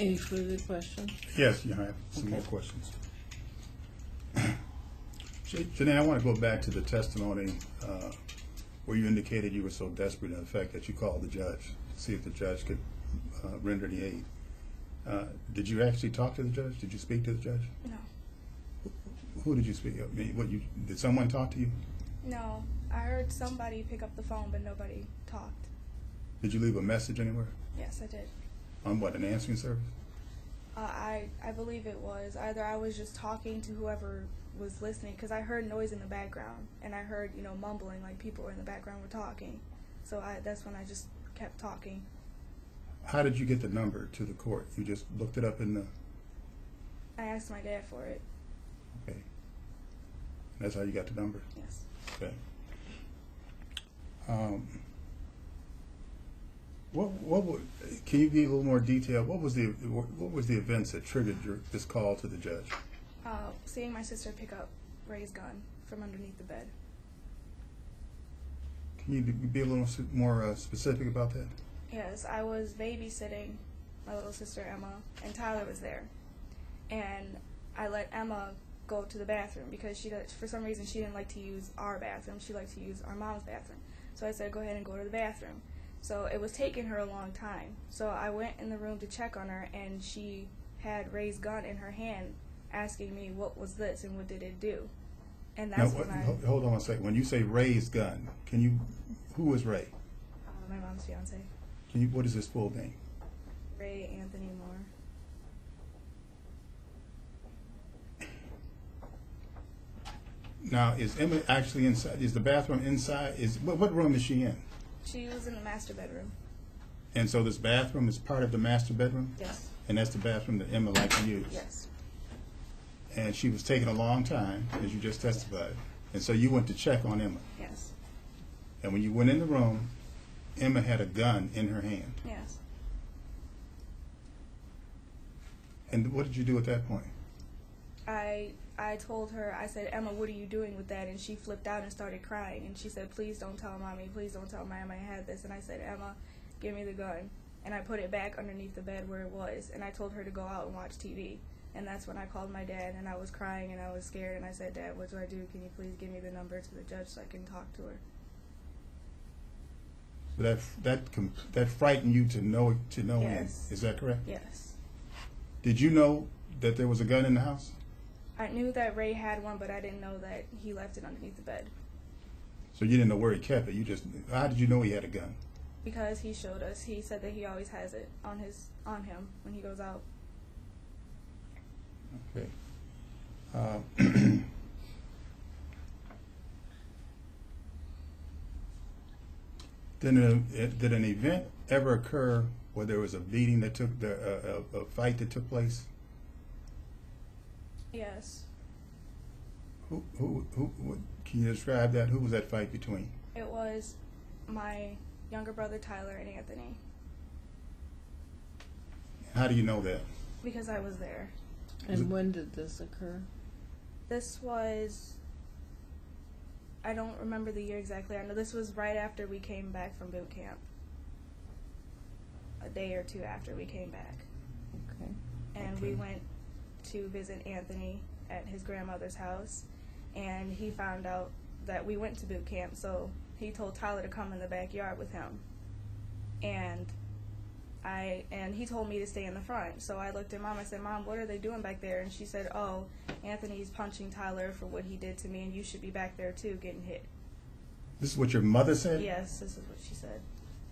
Any further questions? Yes, you have some more questions. Janae, I want to go back to the testimony where you indicated you were so desperate in the fact that you called the judge, see if the judge could render the aid. Did you actually talk to the judge? Did you speak to the judge? No. Who did you speak? I mean, did someone talk to you? No. I heard somebody pick up the phone, but nobody talked. Did you leave a message anywhere? Yes, I did. On what, an answering service? I believe it was. Either I was just talking to whoever was listening, because I heard noise in the background, and I heard, mumbling, like people in the background were talking. So that's when I just kept talking. How did you get the number to the court? You just looked it up in the... I asked my dad for it. Okay. That's how you got the number? Yes. Okay. Can you give a little more detail? What was the events that triggered this call to the judge? Seeing my sister pick up Ray's gun from underneath the bed. Can you be a little more specific about that? Yes, I was babysitting my little sister Emma, and Tyler was there. And I let Emma go to the bathroom because for some reason she didn't like to use our bathroom. She liked to use our mom's bathroom. So I said, go ahead and go to the bathroom. So it was taking her a long time. So I went in the room to check on her, and she had Ray's gun in her hand, asking me what was this and what did it do. And that's when hold on a second. When you say Ray's gun, who is Ray? My mom's fiance. What is his full name? Ray Anthony Moore. Now, is Emma actually inside? Is the bathroom inside? What room is she in? She was in the master bedroom. And so this bathroom is part of the master bedroom? Yes. And that's the bathroom that Emma liked to use? Yes. And she was taking a long time, as you just testified. And so you went to check on Emma? Yes. And when you went in the room, Emma had a gun in her hand? Yes. And what did you do at that point? I told her, I said, Emma, what are you doing with that? And she flipped out and started crying. And she said, please don't tell Mommy. Please don't tell Mommy I had this. And I said, Emma, give me the gun. And I put it back underneath the bed where it was. And I told her to go out and watch TV. And that's when I called my dad, and I was crying and I was scared. And I said, Dad, what do I do? Can you please give me the number to the judge so I can talk to her? So that frightened you to know him. Yes. Is that correct? Yes. Did you know that there was a gun in the house? I knew that Ray had one, but I didn't know that he left it underneath the bed. So you didn't know where he kept it. How did you know he had a gun? Because he showed us. He said that he always has it on him when he goes out. Okay. Did an event ever occur where there was a beating that a fight that took place? Yes. Who can you describe that? Who was that fight between? It was my younger brother Tyler and Anthony. How do you know that? Because I was there. And when did this occur? This was, I don't remember the year exactly. I know this was right after we came back from boot camp. A day or two after we came back. Okay. And we went to visit Anthony at his grandmother's house, and he found out that we went to boot camp, so he told Tyler to come in the backyard with him. And he told me to stay in the front. So I looked at Mom. I said, Mom, what are they doing back there? And she said, oh, Anthony's punching Tyler for what he did to me, and you should be back there too, getting hit. This is what your mother said? Yes, this is what she said.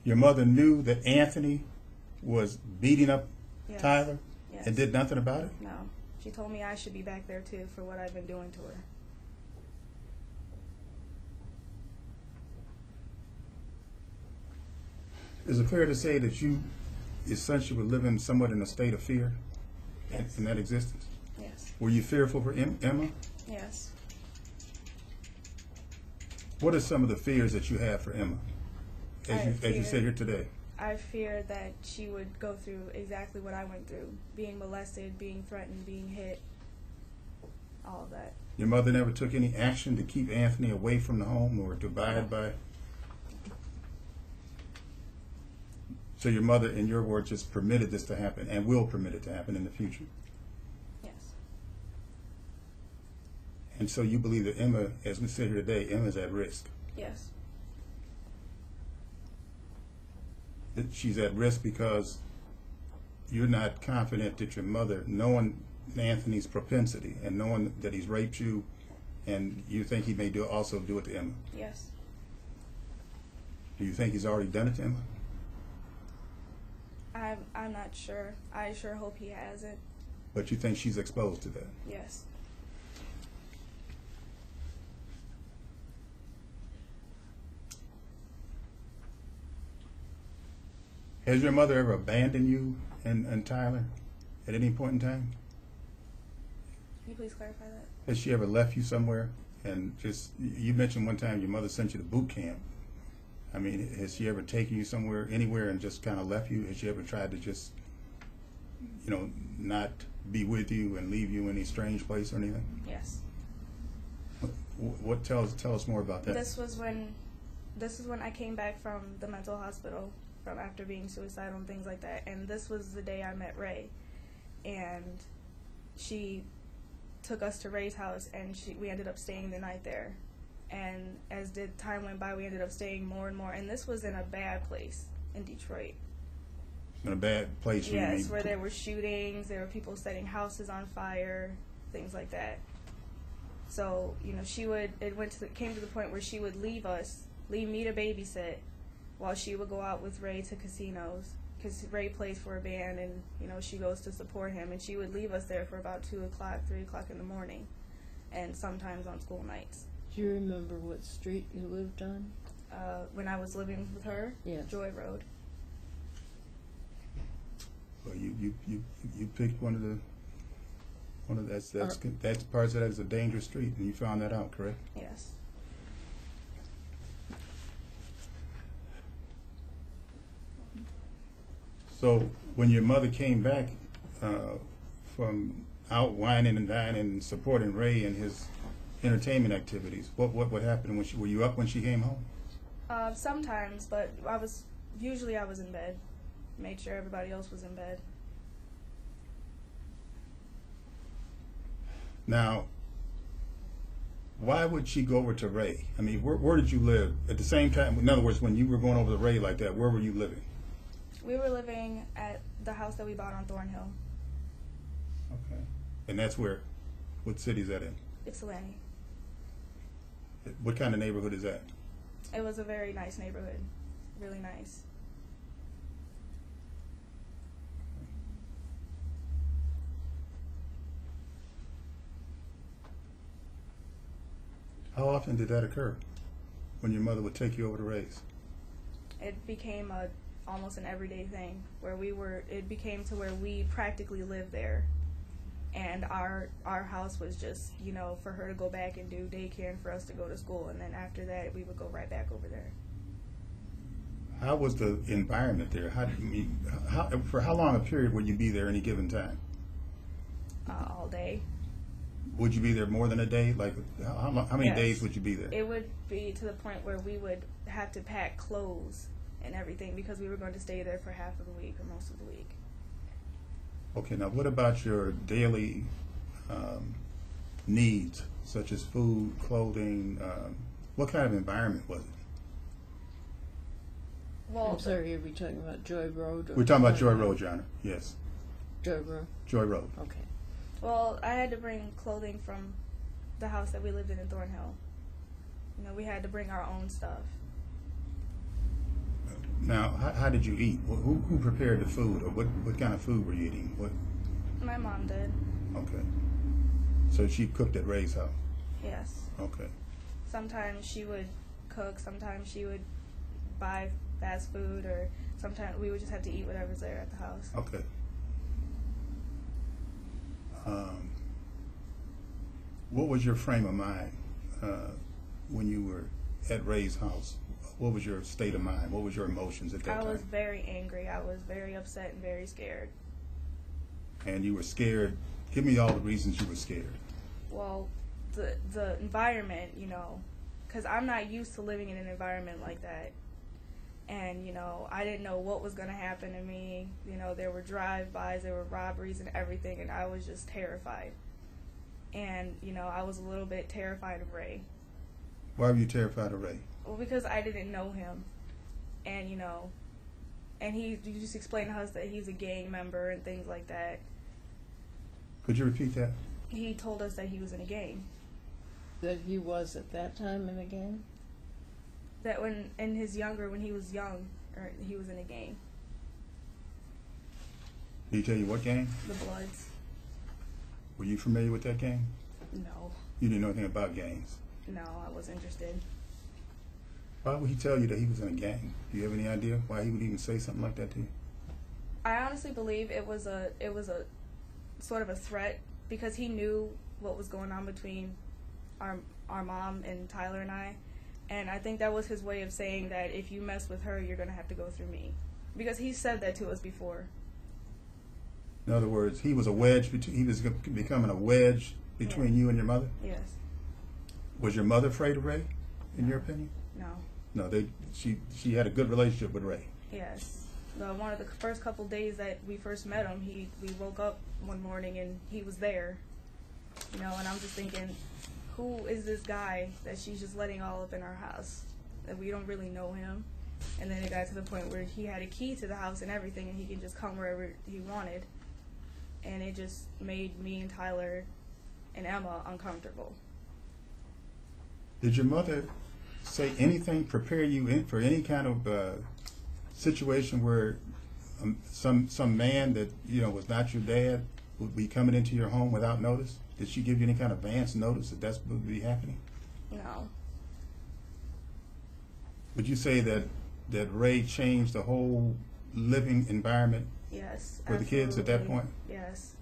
Your mother knew that Anthony was beating up Yes. Tyler? Yes. And did nothing about it? No. She told me I should be back there too for what I've been doing to her. Is it fair to say that you essentially were living somewhat in a state of fear in that existence? Yes. Were you fearful for Emma? Yes. What are some of the fears that you have for Emma, as you sit here today? I fear that she would go through exactly what I went through, being molested, being threatened, being hit, all of that. Your mother never took any action to keep Anthony away from the home or to abide by? So your mother, in your words, just permitted this to happen and will permit it to happen in the future. Yes. And so you believe that Emma, as we sit here today, Emma is at risk. Yes. That she's at risk because you're not confident that your mother, knowing Anthony's propensity and knowing that he's raped you, and you think he may also do it to Emma. Yes. Do you think he's already done it to Emma? I'm not sure. I sure hope he hasn't. But you think she's exposed to that? Yes. Has your mother ever abandoned you and Tyler at any point in time? Can you please clarify that? Has she ever left you somewhere and just, you mentioned one time your mother sent you to boot camp. I mean, has she ever taken you somewhere, anywhere, and just kind of left you? Has she ever tried to just, you know, not be with you and leave you in a strange place or anything? Yes. What tell us more about that? This is when I came back from the mental hospital from after being suicidal and things like that. And this was the day I met Ray. And she took us to Ray's house, and we ended up staying the night there. And as the time went by, we ended up staying more and more. And this was in a bad place in Detroit. In a bad place? Yes, where there were shootings, there were people setting houses on fire, things like that. So, you know, it came to the point where she would leave me to babysit, while she would go out with Ray to casinos, because Ray plays for a band, and, you know, she goes to support him, and she would leave us there for about 2 o'clock, 3 o'clock in the morning, and sometimes on school nights. Do you remember what street you lived on? When I was living with her? Yes. Joy Road. Well, you picked one of that's parts of that is a dangerous street, and you found that out, correct? Yes. So when your mother came back from out whining and dining and supporting Ray and his entertainment activities, what happened when were you up when she came home? Sometimes, but usually I was in bed. Made sure everybody else was in bed. Now, why would she go over to Ray? I mean, where did you live at the same time? In other words, when you were going over to Ray like that, where were you living? We were living at the house that we bought on Thornhill. Okay. And that's where? What city is that in? Ypsilanti. What kind of neighborhood is that? It was a very nice neighborhood. Really nice. How often did that occur when your mother would take you over to Ray's? It became almost an everyday thing where it became to where we practically lived there. And our house was just, you know, for her to go back and do daycare and for us to go to school. And then after that, we would go right back over there. How was the environment there? For how long a period would you be there any given time? All day. Would you be there more than a day? Like, how many Yes. days would you be there? It would be to the point where we would have to pack clothes and everything because we were going to stay there for half of the week or most of the week. Okay, now what about your daily needs, such as food, clothing? What kind of environment was it? Well, I'm sorry, are we talking about Joy Road? Or We're talking about Joy Road, Jana. Yes, Joy Road. Joy Road. Okay. Well, I had to bring clothing from the house that we lived in Thornhill. You know, we had to bring our own stuff. Now, how did you eat? Who prepared the food, or what kind of food were you eating? My mom did. Okay. So she cooked at Ray's house? Yes. Okay. Sometimes she would cook, sometimes she would buy fast food, or sometimes we would just have to eat whatever's there at the house. Okay. What was your frame of mind when you were at Ray's house? What was your state of mind? What was your emotions at that time? I was very angry. I was very upset and very scared. And you were scared. Give me all the reasons you were scared. Well, the environment, you know, because I'm not used to living in an environment like that. And, you know, I didn't know what was going to happen to me. You know, there were drive-bys, there were robberies and everything, and I was just terrified. And, you know, I was a little bit terrified of Ray. Why were you terrified of Ray? Well, because I didn't know him. And, you know, and he just explained to us that he's a gang member and things like that. Could you repeat that? He told us that he was in a gang. That he was at that time in a gang? That when he was young, or he was in a gang. Did he tell you what gang? The Bloods. Were you familiar with that gang? No. You didn't know anything about gangs. No, I wasn't interested. Why would he tell you that he was in a gang? Do you have any idea why he would even say something like that to you? I honestly believe it was a sort of a threat, because he knew what was going on between our mom and Tyler and I. And I think that was his way of saying that if you mess with her, you're going to have to go through me. Because he said that to us before. In other words, he was a wedge between. He was becoming a wedge between you and your mother. Yes. Was your mother afraid of Ray, in your opinion? No. No, she had a good relationship with Ray. Yes. One of the first couple days that we first met him, we woke up one morning and he was there. You know, and I'm just thinking, who is this guy that she's just letting all up in our house? That we don't really know him. And then it got to the point where he had a key to the house and everything, and he could just come wherever he wanted. And it just made me and Tyler and Emma uncomfortable. Did your mother say anything, prepare you for any kind of situation where some man that was not your dad would be coming into your home without notice? Did she give you any kind of advance notice that that's going to be happening? No. Would you say that Ray changed the whole living environment? Yes. For the kids at that point? Yes.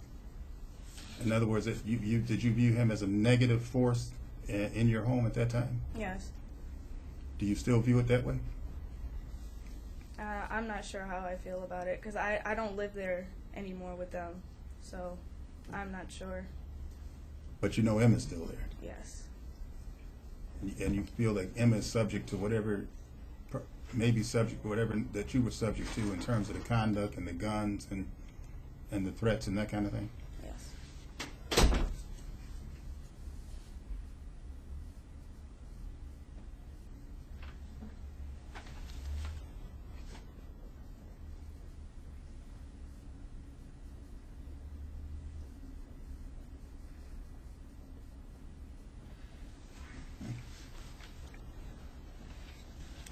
In other words, did you view him as a negative force in your home at that time? Yes. Do you still view it that way? I'm not sure how I feel about it, because I don't live there anymore with them, so I'm not sure. But you know Emma's still there. Yes. And you feel like Emma is subject to whatever, maybe subject to whatever that you were subject to in terms of the conduct and the guns and the threats and that kind of thing? Yes.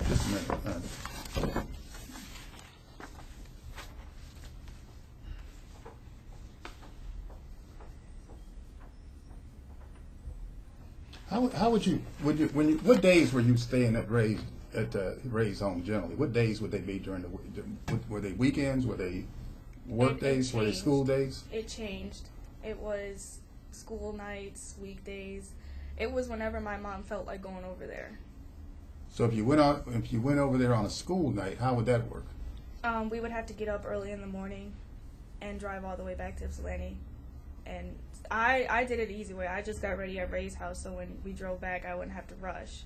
Just a minute. How would you what days were you staying at Ray's home generally? What days would they be during the week? Were they weekends? Were they work days? Were they school days? It changed. It was school nights, weekdays. It was whenever my mom felt like going over there. So if you went over there on a school night, how would that work? We would have to get up early in the morning and drive all the way back to Ypsilanti. And I did it the easy way. I just got ready at Ray's house, so when we drove back, I wouldn't have to rush.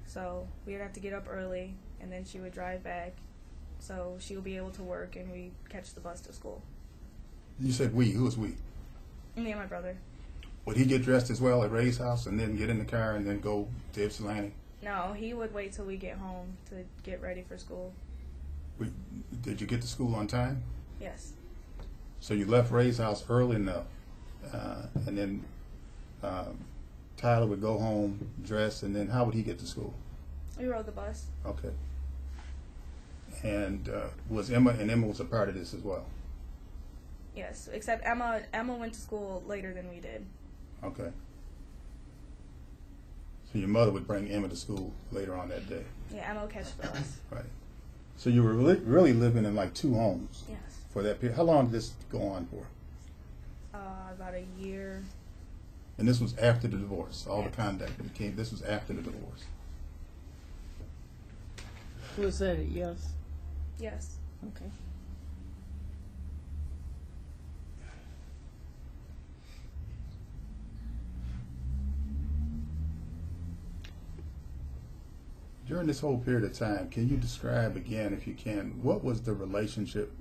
So we would have to get up early, and then she would drive back, so she would be able to work, and we catch the bus to school. You said we. Who was we? Me and my brother. Would he get dressed as well at Ray's house and then get in the car and then go to Ypsilanti? No, he would wait till we get home to get ready for school. Did you get to school on time? Yes. So you left Ray's house early enough, and then Tyler would go home, dress, and then how would he get to school? We rode the bus. Okay. And was Emma was a part of this as well? Yes, except Emma went to school later than we did. Okay. So your mother would bring Emma to school later on that day? Yeah, Emma would catch the bus. Right. So you were really living in like two homes? Yes. For that period. How long did this go on for? About a year. And this was after the divorce. All Yes. the conduct became. This was after the divorce. Was that a yes? Yes. Okay. During During this whole period of time, can you describe again, if you can, what was the relationship,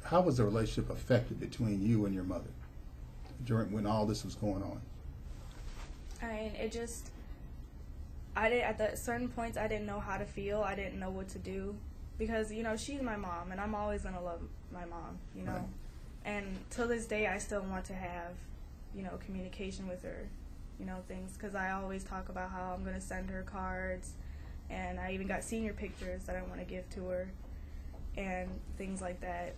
how was the relationship affected between you and your mother during when all this was going on? I mean, at the certain points, I didn't know how to feel. I didn't know what to do because, you know, she's my mom and I'm always going to love my mom, you know. Right. And till this day, I still want to have, you know, communication with her, you know, things, because I always talk about how I'm going to send her cards, and I even got senior pictures that I want to give to her and things like that.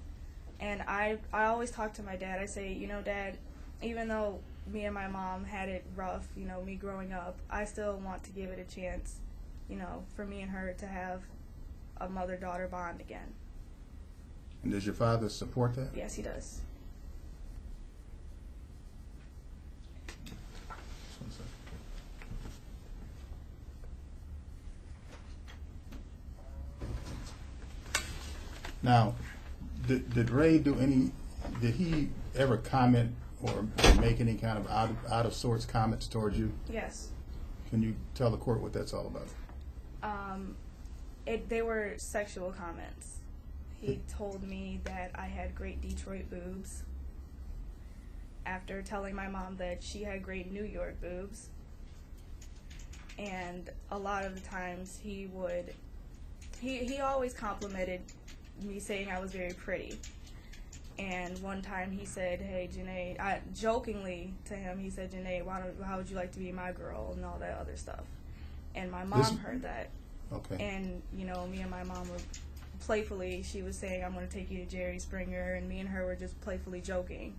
And I always talk to my dad. I say, you know, Dad, even though me and my mom had it rough, you know, me growing up, I still want to give it a chance, you know, for me and her to have a mother-daughter bond again. And does your father support that? Yes, he does. Now, did Ray did he ever comment or make any kind of out of sorts comments towards you? Yes. Can you tell the court what that's all about? They were sexual comments. He told me that I had great Detroit boobs after telling my mom that she had great New York boobs. And a lot of the times he always complimented me, saying I was very pretty. And one time he said, hey, Janae, jokingly to him, he said, Janae, how would you like to be my girl, and all that other stuff. And my mom heard that. Okay. And, you know, me and my mom were playfully, she was saying, I'm going to take you to Jerry Springer, and me and her were just playfully joking.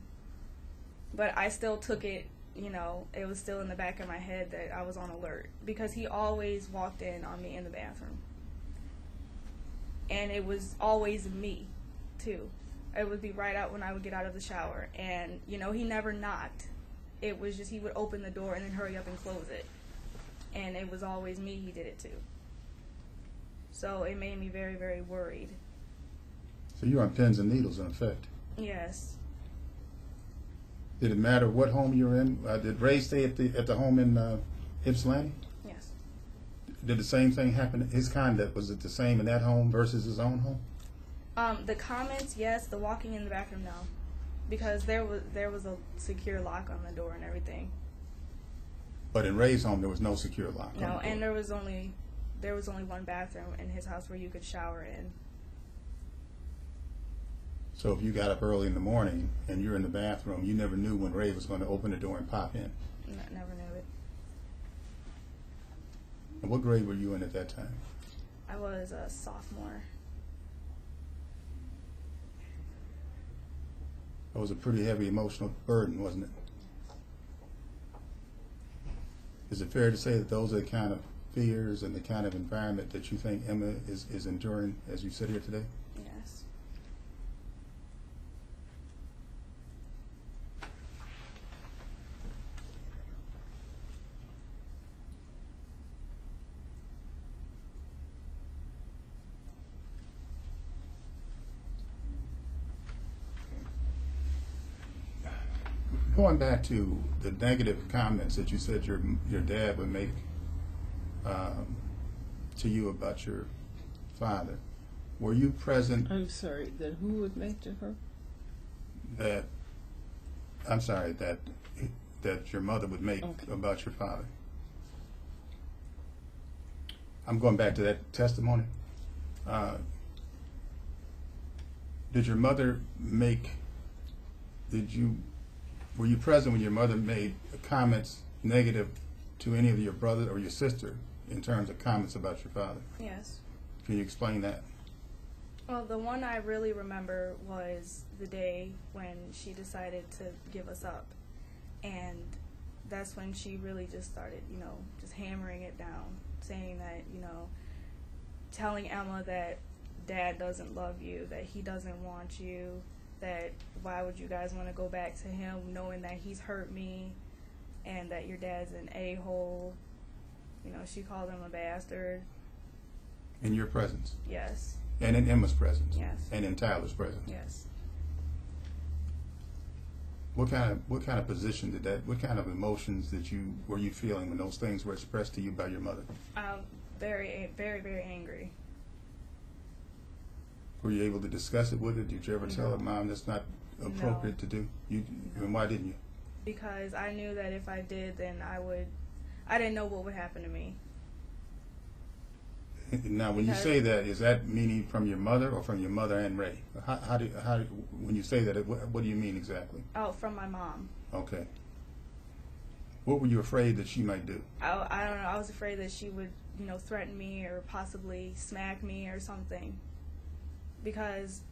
But I still took it, you know, it was still in the back of my head that I was on alert, because he always walked in on me in the bathroom. And it was always me, too. It would be right out when I would get out of the shower. And, you know, he never knocked. It was just he would open the door and then hurry up and close it. And it was always me he did it to. So it made me very, very worried. So you're on pins and needles, in effect. Yes. Did it matter what home you were in? Did Ray stay at the home in Ypsilanti? Yes. Did the same thing happen? His conduct, was it the same in that home versus his own home? The comments, yes. The walking in the bathroom, no. Because there was a secure lock on the door and everything. But in Ray's home, there was no secure lock. No, and there was only one bathroom in his house where you could shower in. So if you got up early in the morning and you're in the bathroom, you never knew when Ray was going to open the door and pop in. Never knew it. And what grade were you in at that time? I was a sophomore. That was a pretty heavy emotional burden, wasn't it? Is it fair to say that those are the kind of fears and the kind of environment that you think Emma is enduring as you sit here today? Yes. Going back to the negative comments that you said your dad would make to you about your father, were you present? I'm sorry, that who would make to her? That your mother would make about your father. I'm going back to that testimony. Did your mother make? Were you present when your mother made comments negative to any of your brother or your sister in terms of comments about your father? Yes. Can you explain that? Well, the one I really remember was the day when she decided to give us up. And that's when she really just started, you know, just hammering it down, saying that, you know, telling Emma that Dad doesn't love you, that he doesn't want you, that why would you guys want to go back to him knowing that he's hurt me and that your dad's an a-hole. You know, she called him a bastard. In your presence? Yes. And in Emma's presence? Yes. And in Tyler's presence? Yes. What kind of position what kind of emotions were you feeling when those things were expressed to you by your mother? very, very, very angry. Were you able to discuss it with her? Did you ever tell her, Mom, that's not appropriate to do? And why didn't you? Because I knew that if I did, then I didn't know what would happen to me. Now, when you say that, is that meaning from your mother or from your mother and Ray? When you say that, what do you mean exactly? Oh, from my mom. Okay. What were you afraid that she might do? I don't know. I was afraid that she would, threaten me or possibly smack me or something. Because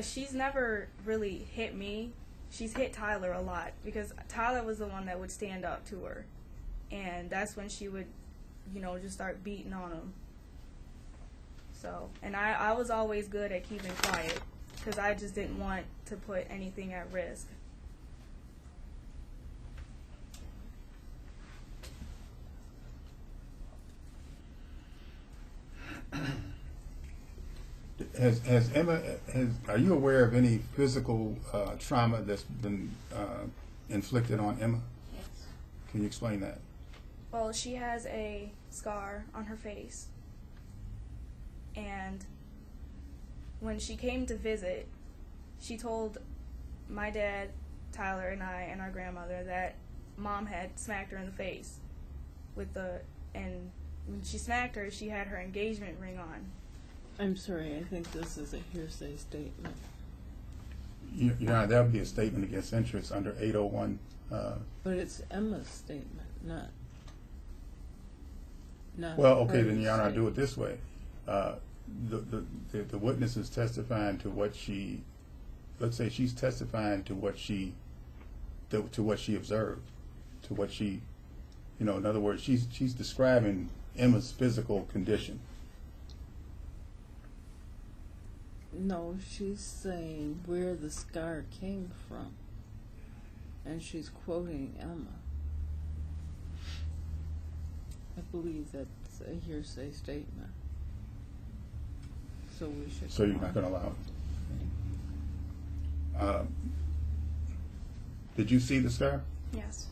she's never really hit me. She's hit Tyler a lot because Tyler was the one that would stand up to her. And that's when she would, just start beating on him. So, and I was always good at keeping quiet because I just didn't want to put anything at risk. Has Emma, are you aware of any physical trauma that's been inflicted on Emma? Yes. Can you explain that? Well, she has a scar on her face. And when she came to visit, she told my dad, Tyler, and I, and our grandmother that Mom had smacked her in the face and when she smacked her, she had her engagement ring on. I'm sorry, I think this is a hearsay statement. That would be a statement against interest under 801. But it's Emma's statement, not Well, okay, then, her Your Honor, I'll do statement. it this way. The witness is testifying to what she, let's say she's testifying to what she observed, to what she, in other words, she's describing Emma's physical condition. No, she's saying where the scar came from. And she's quoting Emma. I believe that's a hearsay statement. So we should. So you're not going to allow it? Did you see the scar? Yes.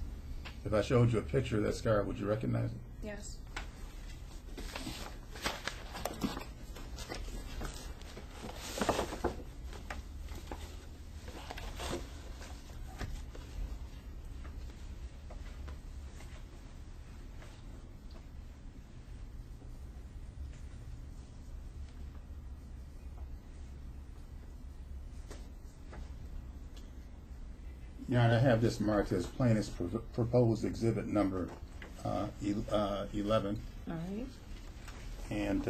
If I showed you a picture of that scar, would you recognize it? Yes. Your Honor, I have this marked as plaintiff's proposed exhibit number 11. All right. And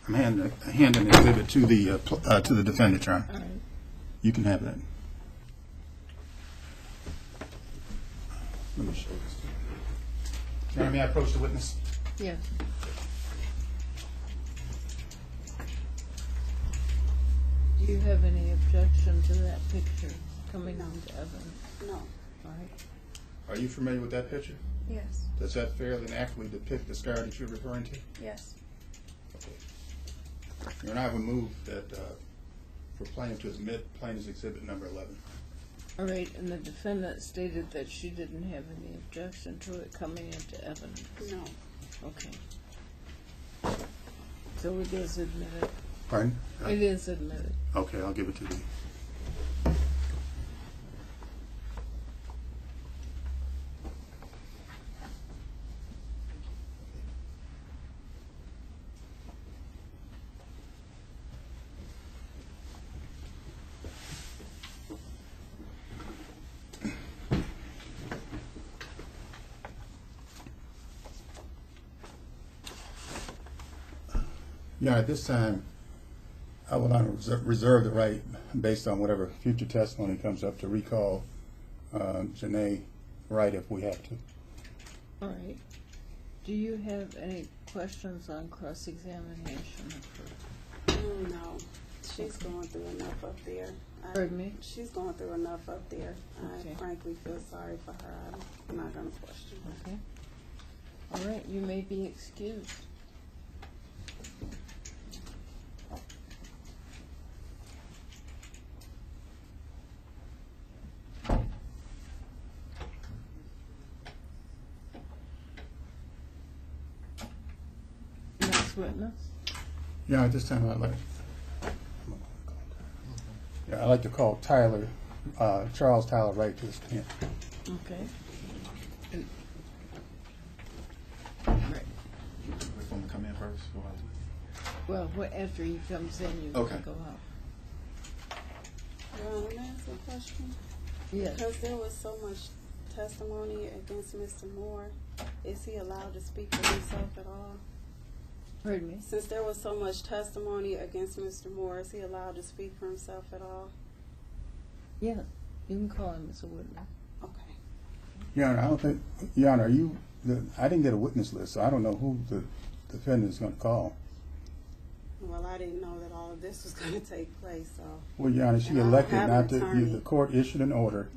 I'm handing the exhibit to the defendant, Your Honor. All right. You can have that. Let me show this. Your Honor, may I approach the witness? Yes. Do you have any objection to that picture coming into evidence? No. All right. Are you familiar with that picture? Yes. Does that fairly and accurately depict the scar that you're referring to? Yes. Okay. Your Honor, I would move that for plaintiff to admit plaintiff's exhibit number 11. All right, and the defendant stated that she didn't have any objection to it coming into evidence. No. Okay. So it is admitted. Pardon? It is admitted. Okay, I'll give it to you. Yeah, at this time, I will not reserve the right, based on whatever future testimony comes up, to recall Janae Wright if we have to. All right. Do you have any questions on cross-examination of her? No, she's going through enough up there. Pardon me? She's going through enough up there. Okay. I frankly feel sorry for her. I'm not going to question her. Okay. All right, you may be excused. Next witness. Yeah, at this time I'd like to call Charles Tyler Wright to the stand. Okay. Right. Wait for him to come in first. Well, after he comes in, you Okay. can go out. Let me ask a question. Yes. Because there was so much testimony against Mr. Moore, is he allowed to speak for himself at all? Pardon me? Since there was so much testimony against Mr. Moore, is he allowed to speak for himself at all? Yeah. You can call him as a witness. Okay. Your Honor, I don't think, Your Honor, I didn't get a witness list, so I don't know who the defendant is going to call. Well, I didn't know that all of this was going to take place, so. Well, Your Honor, she And I don't elected have not an to, attorney. the court issued an order,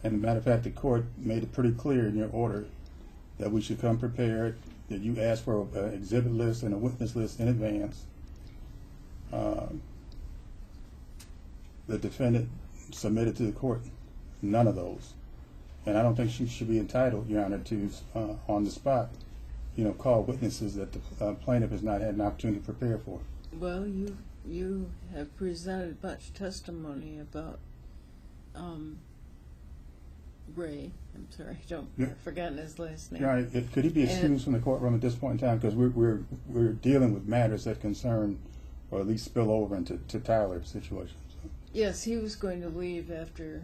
and as a matter of fact, the court made it pretty clear in your order that we should come prepared, that you asked for an exhibit list and a witness list in advance. The defendant submitted to the court none of those. And I don't think she should be entitled, Your Honor, to, on the spot, call witnesses that the plaintiff has not had an opportunity to prepare for. Well, you have presented much testimony about Ray. I'm sorry, I've forgotten his last name. Your Honor, could he be excused from the courtroom at this point in time? Because we're dealing with matters that concern, or at least spill over into Tyler's situation. So. Yes, he was going to leave after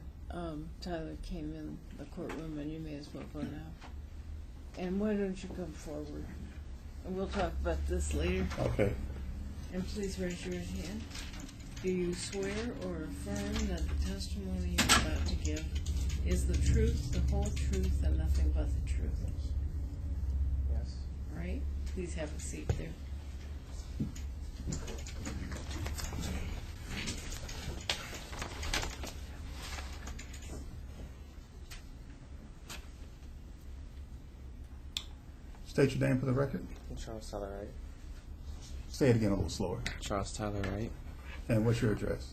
Tyler came in the courtroom, and you may as well go now. And why don't you come forward? And we'll talk about this later. Okay. And please raise your hand. Do you swear or affirm that the testimony you're about to give is the truth, the whole truth, and nothing but the truth? Yes. All right? Please have a seat there. State your name for the record. Charles Tyler Wright. Say it again a little slower. Charles Tyler Wright. And what's your address?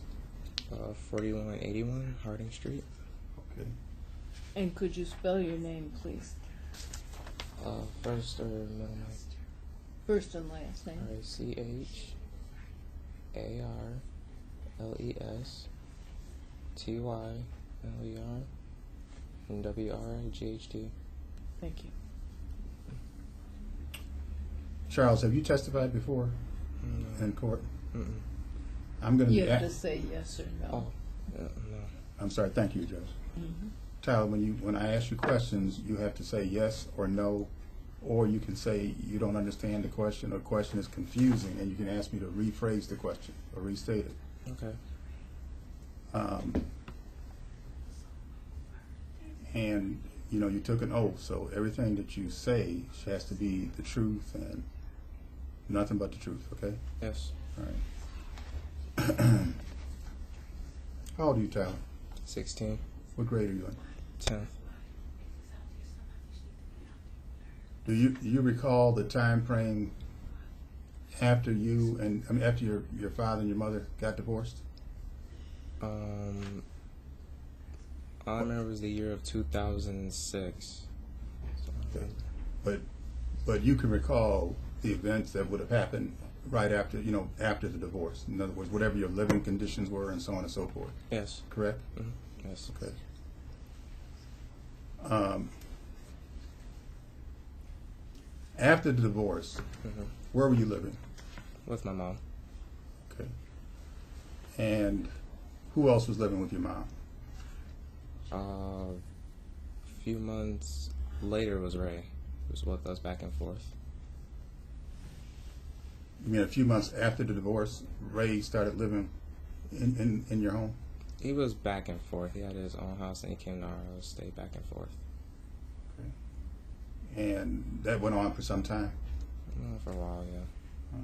4181 Harding Street. Okay. And could you spell your name, please? First or middle name? First and last name. Alright, CHARLES TYLER WRIGHT. Thank you. Charles, have you testified before No. in court? Mm-mm. I'm going You to have to say yes or no. Oh, no. I'm sorry. Thank you, Judge. Mhm. Tyler, when I ask you questions, you have to say yes or no, or you can say you don't understand the question, or the question is confusing, and you can ask me to rephrase the question or restate it. Okay. And you took an oath, so everything that you say has to be the truth and nothing but the truth. Okay. Yes. All right. How old are you, Tyler? 16. What grade are you in? 10th. Do you recall the time frame after after your father and your mother got divorced? All I remember was the year of 2006. So, But you can recall the events that would have happened right after after the divorce. In other words, whatever your living conditions were and so on and so forth. yes. Correct? Mm-hmm. Yes. Okay. After the divorce, Mm-hmm. where were you living? With my mom. Okay. And who else was living with your mom? A few months later was Ray. It was with us back and forth. You mean a few months after the divorce, Ray started living in your home? He was back and forth. He had his own house and he came to our house, stayed back and forth. Okay. And that went on for some time? For a while, yeah.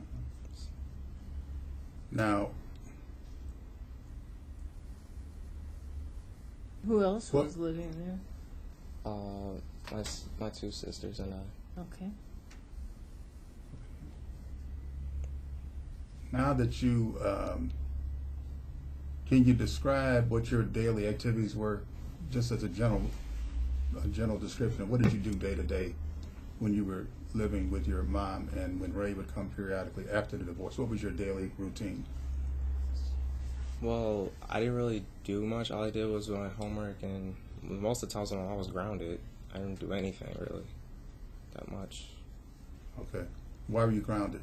Now, Who else What- was living there? My two sisters and I. Okay. now that you, can you describe what your daily activities were, just as a general description of what did you do day to day when you were living with your mom and when Ray would come periodically after the divorce? What was your daily routine? Well, I didn't really do much. All I did was do my homework, and most of the times when I was grounded, I didn't do anything really that much. Okay. Why were you grounded?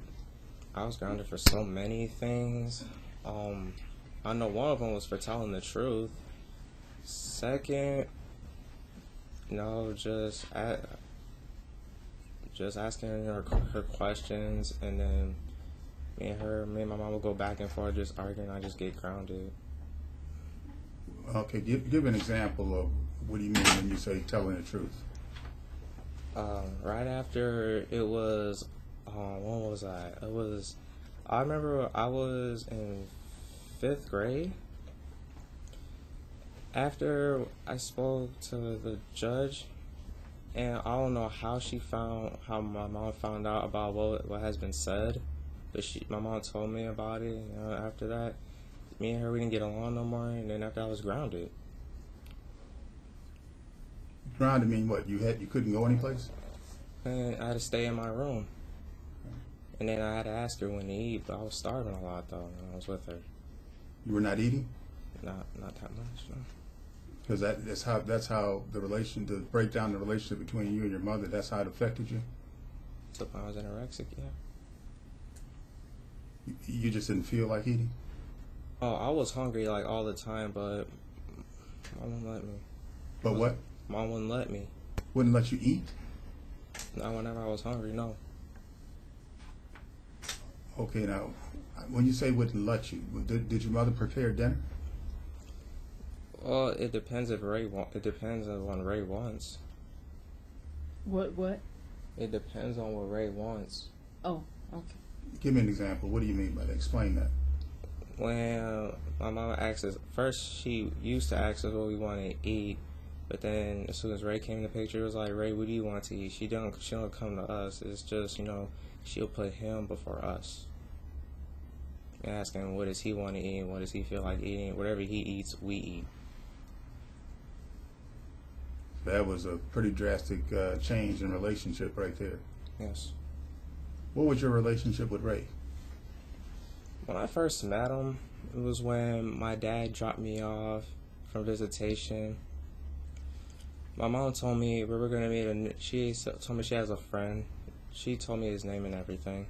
I was grounded for so many things. I know one of them was for telling the truth. Second, just asking her questions, and then me and my mom would go back and forth just arguing. I just get grounded. Okay, give an example of what do you mean when you say telling the truth? Right after it was, when was I? I remember I was in 5th grade. After I spoke to the judge, and I don't know how my mom found out about what has been said, but my mom told me about it. After that, me and her, we didn't get along no more, and then after I was grounded. Grounded mean what? You couldn't go anyplace? And I had to stay in my room. And then I had to ask her when to eat, but I was starving a lot though when I was with her. You were not eating? Not that much, no. Because that's how to break down the relationship between you and your mother, that's how it affected you? So when I was anorexic, yeah. You just didn't feel like eating? Oh, I was hungry like all the time, but Mom wouldn't let me. But what? Mom wouldn't let me. Wouldn't let you eat? Not whenever I was hungry, no. Okay, now, when you say wouldn't let you, did your mother prepare dinner? Well, it depends it depends on what Ray wants. What? It depends on what Ray wants. Oh, okay. Give me an example. What do you mean by that? Explain that. When my mama asked us, first she used to ask us what we want to eat, but then as soon as Ray came in the picture, it was like, Ray, what do you want to eat? She don't come to us. It's just, she'll put him before us. Asking what does he want to eat, what does he feel like eating, whatever he eats, we eat. That was a pretty drastic change in relationship right there. Yes. What was your relationship with Ray? When I first met him, it was when my dad dropped me off from visitation. My mom told me we were going to meet she told me she has a friend. She told me his name and everything.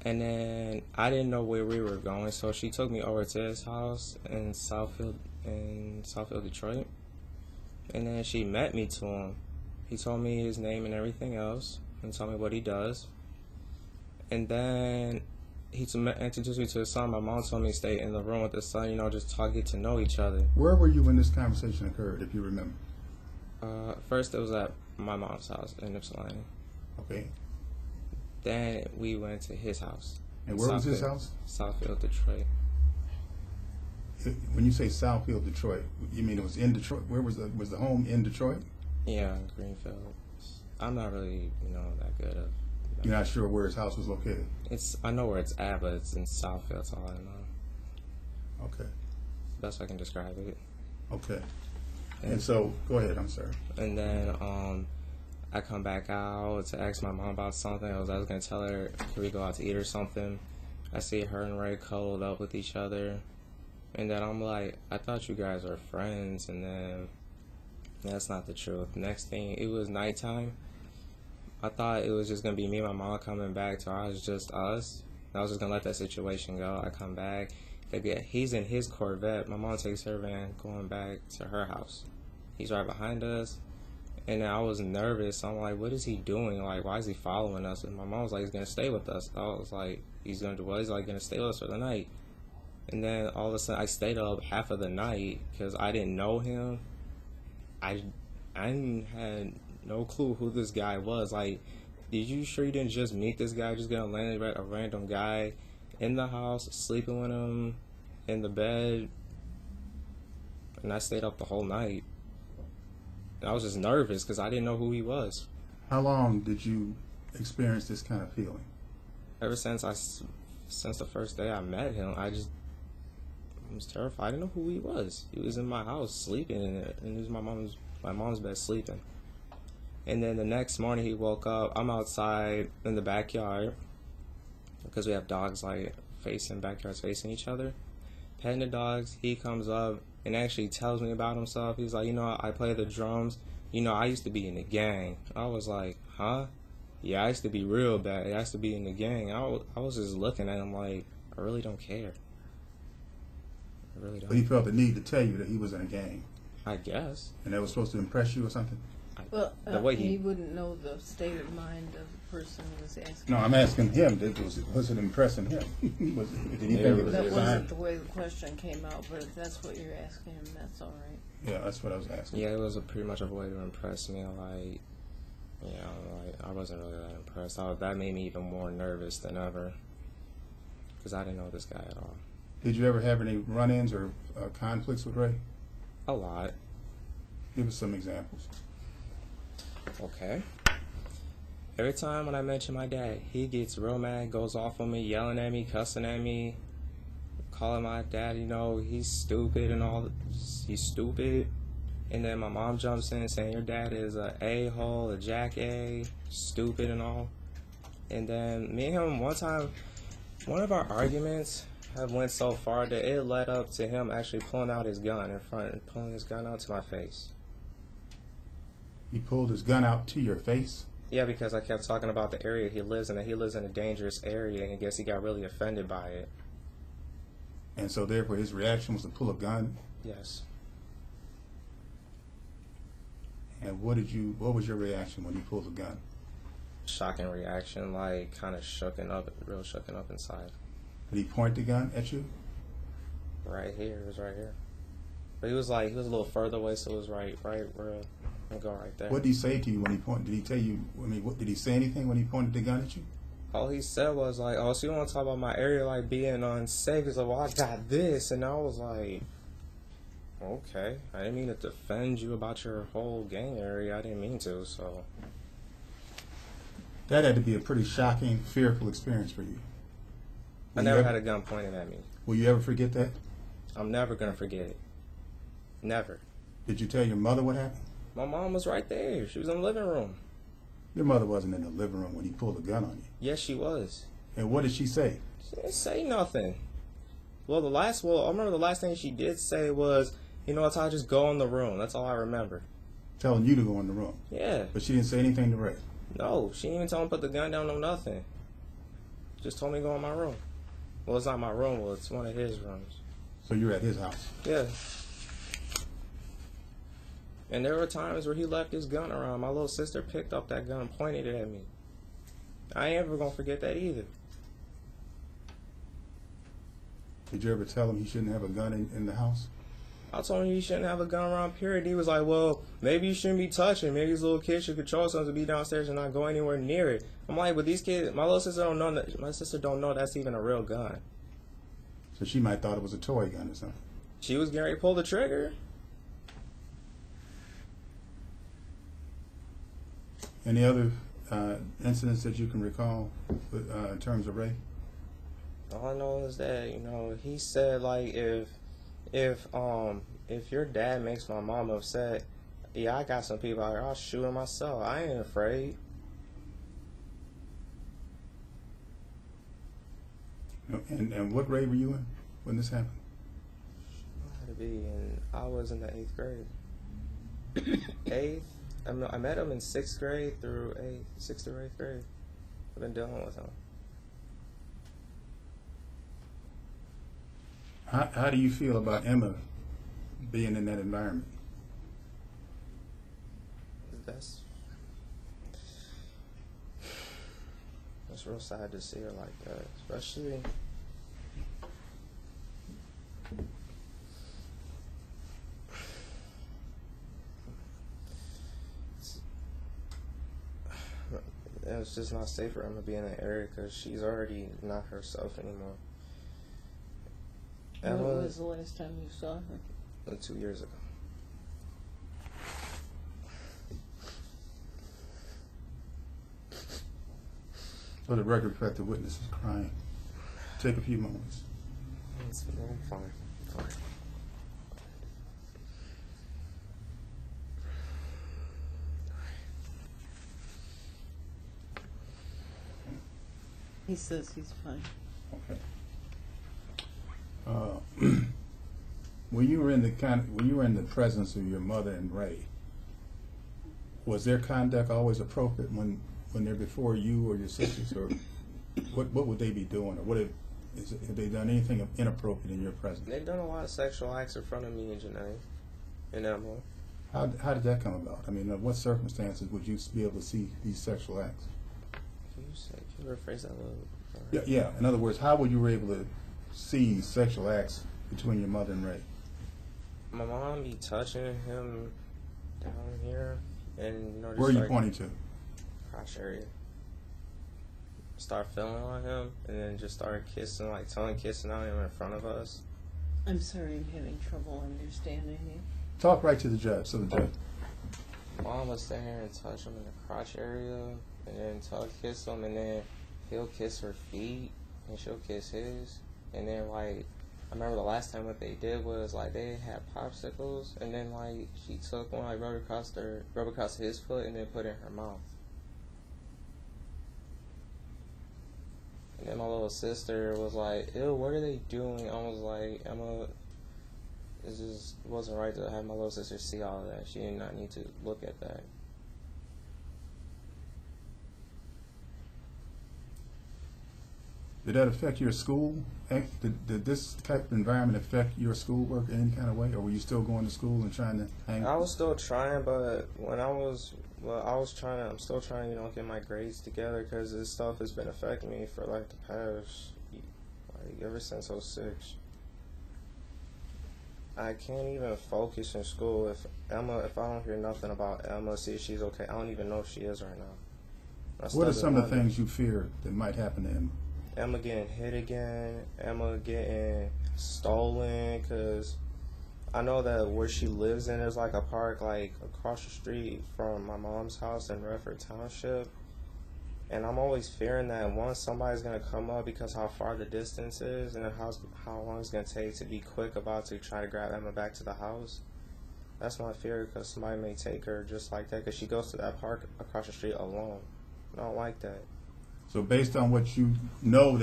And then I didn't know where we were going, so she took me over to his house in Southfield, Detroit. And then she met me to him. He told me his name and everything else, and told me what he does. And then he introduced me to his son. My mom told me to stay in the room with his son, just get to know each other. Where were you when this conversation occurred, if you remember? First it was at my mom's house in Ypsilanti. Okay. Then we went to his house. And where was his house? Southfield, Detroit. When you say Southfield, Detroit, you mean it was in Detroit? Where was the home in Detroit? Yeah, Greenfield. I'm not really, that good of. You're not sure where his house was located? I know where it's at, but it's in Southfield. That's all I know. Okay. Best I can describe it. Okay. And so, go ahead. I'm sorry. And then I come back out to ask my mom about something. I was going to tell her, can we go out to eat or something? I see her and Ray cuddled up with each other. And then I'm like, I thought you guys were friends. And then that's not the truth. Next thing, it was nighttime. I thought it was just going to be me and my mom coming back to ours, just us. I was just going to let that situation go. I come back. He's in his Corvette. My mom takes her van going back to her house. He's right behind us. And I was nervous. I'm like, what is he doing? Like, why is he following us? And my mom was like, he's going to stay with us. I was like, he's going to do what? He's like, going to stay with us for the night. And then all of a sudden, I stayed up half of the night because I didn't know him. I had no clue who this guy was. Like, you didn't just meet this guy? Just gonna land a random guy in the house, sleeping with him in the bed. And I stayed up the whole night. And I was just nervous because I didn't know who he was. How long did you experience this kind of feeling? Ever since the first day I met him, I was terrified. I didn't know who he was. He was in my house sleeping, and it was my mom's bed sleeping. And then the next morning he woke up. I'm outside in the backyard because we have dogs like backyards facing each other. Petting the dogs. He comes up and actually tells me about himself. He's like, I play the drums. I used to be in the gang. I was like, huh? Yeah, I used to be real bad. I used to be in the gang. I was just looking at him like, I really don't care. I really don't. But he felt the need to tell you that he was in a gang. I guess. And that was supposed to impress you or something? Well, the way he wouldn't know the state of mind of the person who was asking. No, I'm asking him. Was it impressing him? Did he think it was That a wasn't sign? the way the question came out, but if that's what you're asking him, that's all right. Yeah, that's what I was asking. Yeah, it was pretty much a way to impress me. I wasn't really that impressed. That made me even more nervous than ever because I didn't know this guy at all. Did you ever have any run-ins or conflicts with Ray? A lot. Give us some examples. Okay. Every time when I mention my dad, he gets real mad, goes off on me, yelling at me, cussing at me, calling my dad, he's stupid and all. He's stupid. And then my mom jumps in saying your dad is a a-hole, a jack-a, stupid and all. And then me and him, one time, one of our arguments have went so far that it led up to him actually pulling out his gun in front and pulling his gun out to my face. He pulled his gun out to your face? Yeah, because I kept talking about the area he lives in, and he lives in a dangerous area, and I guess he got really offended by it. And so therefore his reaction was to pull a gun? Yes. And what was your reaction when he pulled the gun? Shocking reaction, like kind of shooken up inside. Did he point the gun at you? Right here, it was right here. But he was a little further away, so it was right where I'm going right there. What did he say to you when he pointed? Did he tell you, did he say anything when he pointed the gun at you? All he said was like, oh, so you want to talk about my area being unsafe? He's like, well, I got this. And I was like, okay. I didn't mean to defend you about your whole gang area. I didn't mean to, so. That had to be a pretty shocking, fearful experience for you. I never had a gun pointed at me. Will you ever forget that? I'm never going to forget it. Never. Did you tell your mother what happened? My mom was right there. She was in the living room. Your mother wasn't in the living room when he pulled the gun on you. Yes, she was. And what did she say? She didn't say nothing. I remember the last thing she did say was, I'll just go in the room. That's all I remember. Telling you to go in the room. Yeah. But she didn't say anything to Ray. No, she didn't even tell him to put the gun down, no nothing. Just told me to go in my room. Well, it's not my room. Well, it's one of his rooms. So you're at his house. Yeah. And there were times where he left his gun around. My little sister picked up that gun and pointed it at me. I ain't ever going to forget that either. Did you ever tell him he shouldn't have a gun in the house? I told him he shouldn't have a gun around, period. He was like, well, maybe you shouldn't be touching. Maybe these little kids should control something to be downstairs and not go anywhere near it. I'm like, but these kids, my little sister don't know that. My sister don't know that's even a real gun. So she might thought it was a toy gun or something. She was getting ready to pull the trigger. Any other incidents that you can recall in terms of Ray? All I know is that, he said, if your dad makes my mom upset, yeah, I got some people out here, I'll shoot him myself. I ain't afraid. And what grade were you in when this happened? I was in the 8th grade. 8th? I met him in 6th grade through 6th through 8th grade. I've been dealing with him. How do you feel about Emma being in that environment? That's real sad to see her like that, especially. It's just not safe for Emma to be in that area because she's already not herself anymore. When was the last time you saw her? 2 years ago. For the record, reflect the witness is crying. Take a few moments. It's fine. He says he's fine. Okay. When you were in the presence of your mother and Ray, was their conduct always appropriate when they're before you or your sisters, or what would they be doing, or have they done anything inappropriate in your presence? They've done a lot of sexual acts in front of me and Janae and Emma. How did that come about? I mean, what circumstances would you be able to see these sexual acts? Can you rephrase that a little? Yeah. In other words, how were you able to see sexual acts between your mother and Ray? My mom be touching him down here, and just Where are you pointing to? Crotch area. Start feeling on him, and then just start kissing, like tongue kissing on him in front of us. I'm sorry, I'm having trouble understanding you. Talk right to the judge. So the judge. Mom would stand here and touch him in the crotch area, and then tongue kiss him, and then he'll kiss her feet, and she'll kiss his, and then like. I remember the last time what they did was like they had popsicles, and then like she took one, like rubbed across his foot, and then put it in her mouth. And then my little sister was like, "Ew, what are they doing?" I was like, "Emma, it just wasn't right to have my little sister see all of that. She did not need to look at that." Did that affect your school? Did this type of environment affect your schoolwork in any kind of way, or were you still going to school and trying to hang? I was still trying, but when I'm still trying, get my grades together because this stuff has been affecting me for like the past, ever since 2006. I can't even focus in school if I don't hear nothing about Emma, see if she's okay. I don't even know if she is right now. What are some of the things you fear that might happen to Emma? Emma getting hit again, Emma getting stolen, because I know that where she lives in, there's like a park like across the street from my mom's house in Redford Township, and I'm always fearing that once somebody's going to come up because how far the distance is and how long it's going to take to be quick about to try to grab Emma back to the house. That's my fear, because somebody may take her just like that, because she goes to that park across the street alone. I don't like that. So based on what you know,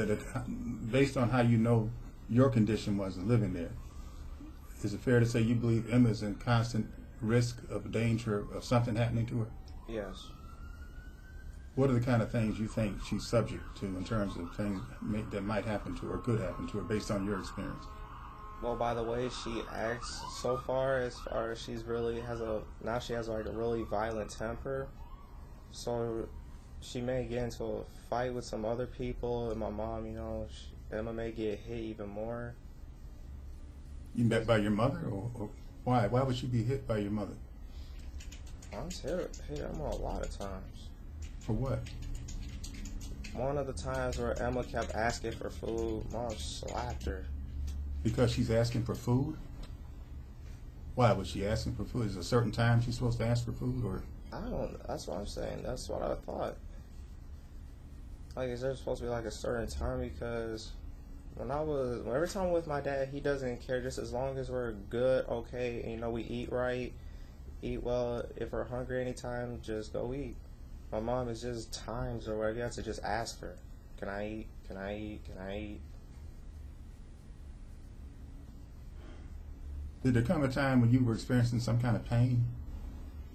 based on how you know your condition was living there, is it fair to say you believe Emma is in constant risk of danger of something happening to her? Yes. What are the kind of things you think she's subject to in terms of things that might happen to her or could happen to her based on your experience? Well, by the way she acts so far, as she has like a really violent temper, so she may get into a fight with some other people, and my mom, Emma may get hit even more. You met by your mother, or why? Why would she be hit by your mother? I was hit Emma a lot of times. For what? One of the times where Emma kept asking for food, Mom slapped her. Because she's asking for food? Why was she asking for food? Is there a certain time she's supposed to ask for food, or? That's what I'm saying. That's what I thought. Like, is there supposed to be like a certain time? Because every time I'm with my dad, he doesn't care, just as long as we're good, okay, and we eat right, eat well. If we're hungry anytime, just go eat. My mom is just times or whatever. You have to just ask her, can I eat? Can I eat? Can I eat? Did there come a time when you were experiencing some kind of pain?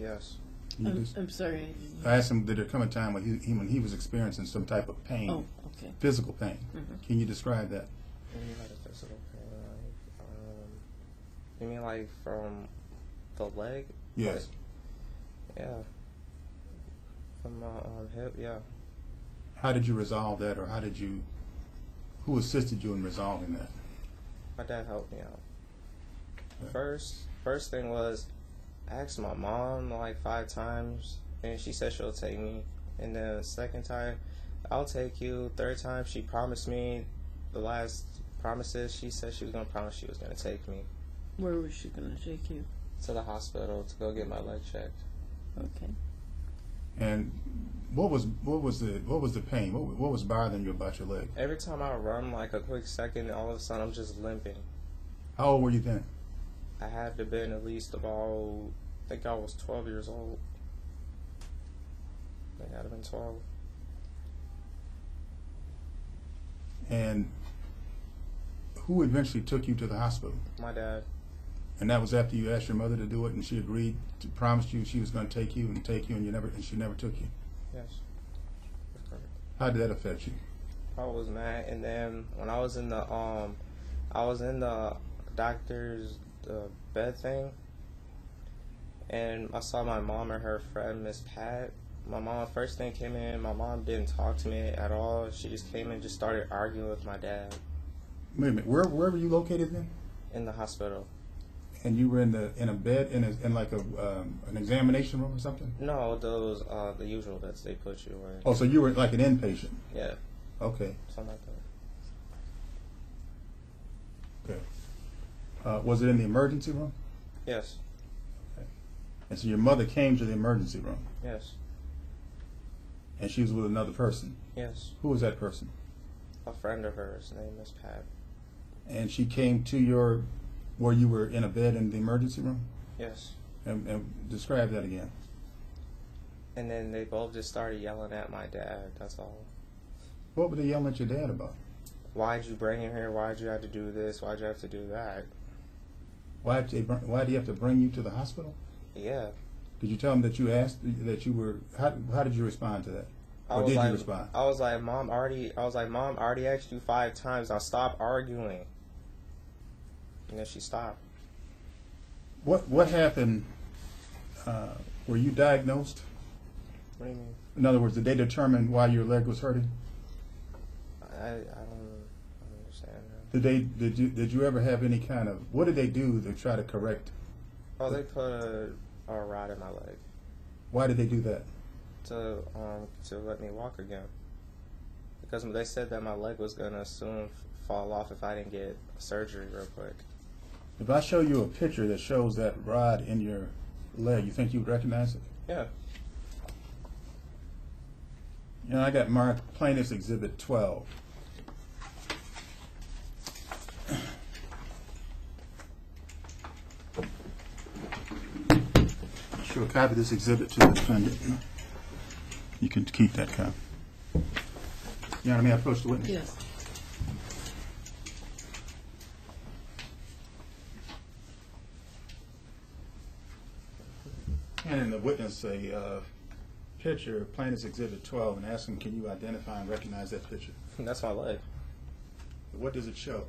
Yes. I'm sorry. I asked him, did there come a time when he was experiencing some type of pain? Oh, okay. Physical pain. Mhm. Can you describe that? You mean like a physical pain? You mean like from the leg? Yes. Like, yeah. From my hip, yeah. How did you resolve that, or who assisted you in resolving that? My dad helped me out. Okay. First thing was, I asked my mom like 5 times, and she said she'll take me. And then the second time, I'll take you. Third time, she promised me. The last promises, she said she was going to promise she was going to take me. Where was she going to take you? To the hospital to go get my leg checked. Okay. And what was the pain? What was bothering you about your leg? Every time I run like a quick second, all of a sudden I'm just limping. How old were you then? I had to been at least about, I think I was 12 years old. I think I'd have been 12. And who eventually took you to the hospital? My dad. And that was after you asked your mother to do it, and she agreed to promise you she was going to take you, and she never took you. Yes. That's correct. How did that affect you? I was mad, and then when I was in the doctor's bed thing, and I saw my mom and her friend Miss Pat. My mom first thing came in. My mom didn't talk to me at all. She just came in and just started arguing with my dad Wait a minute. Where were you located then? in the hospital. And you were in a bed in like an examination room or something? No, those the usual beds they put you in. Oh, so you were like an inpatient? Yeah, Okay. something like that. Okay. Was it in the emergency room? Yes, And so your mother came to the emergency room, yes, and she was with another person. yes. Who was that person? A friend of hers named Miss Pat. And she came to where you were in a bed in the emergency room? Yes. And describe that again. And then they both just started yelling at my dad. That's all. What were they yelling at your dad about? Why'd you bring him here? Why'd you have to do this? Why'd you have to do that? Why do you have to bring you to the hospital? Yeah. Did you tell them that you asked that you were? How did you respond to that? Or did you respond? I was like, Mom, I already asked you 5 times. Now stop arguing. And then she stopped. What happened? Were you diagnosed? What do you mean? In other words, did they determine why your leg was hurting? I don't understand that. Did you ever have any kind of? What did they do to try to correct? Oh, they put a rod in my leg Why did they do that? to let me walk again. Because they said that my leg was gonna soon fall off if I didn't get surgery real quick. If I show you a picture that shows that rod in your leg, you think you would recognize it? Yeah. You know, I got marked Plaintiff's Exhibit 12. Show a copy of this exhibit to the defendant. You can keep that copy. You know what I mean? I approach the witness. Yes. And in the witness a picture of Plaintiff's Exhibit 12 and ask him, can you identify and recognize that picture? That's my leg. What does it show?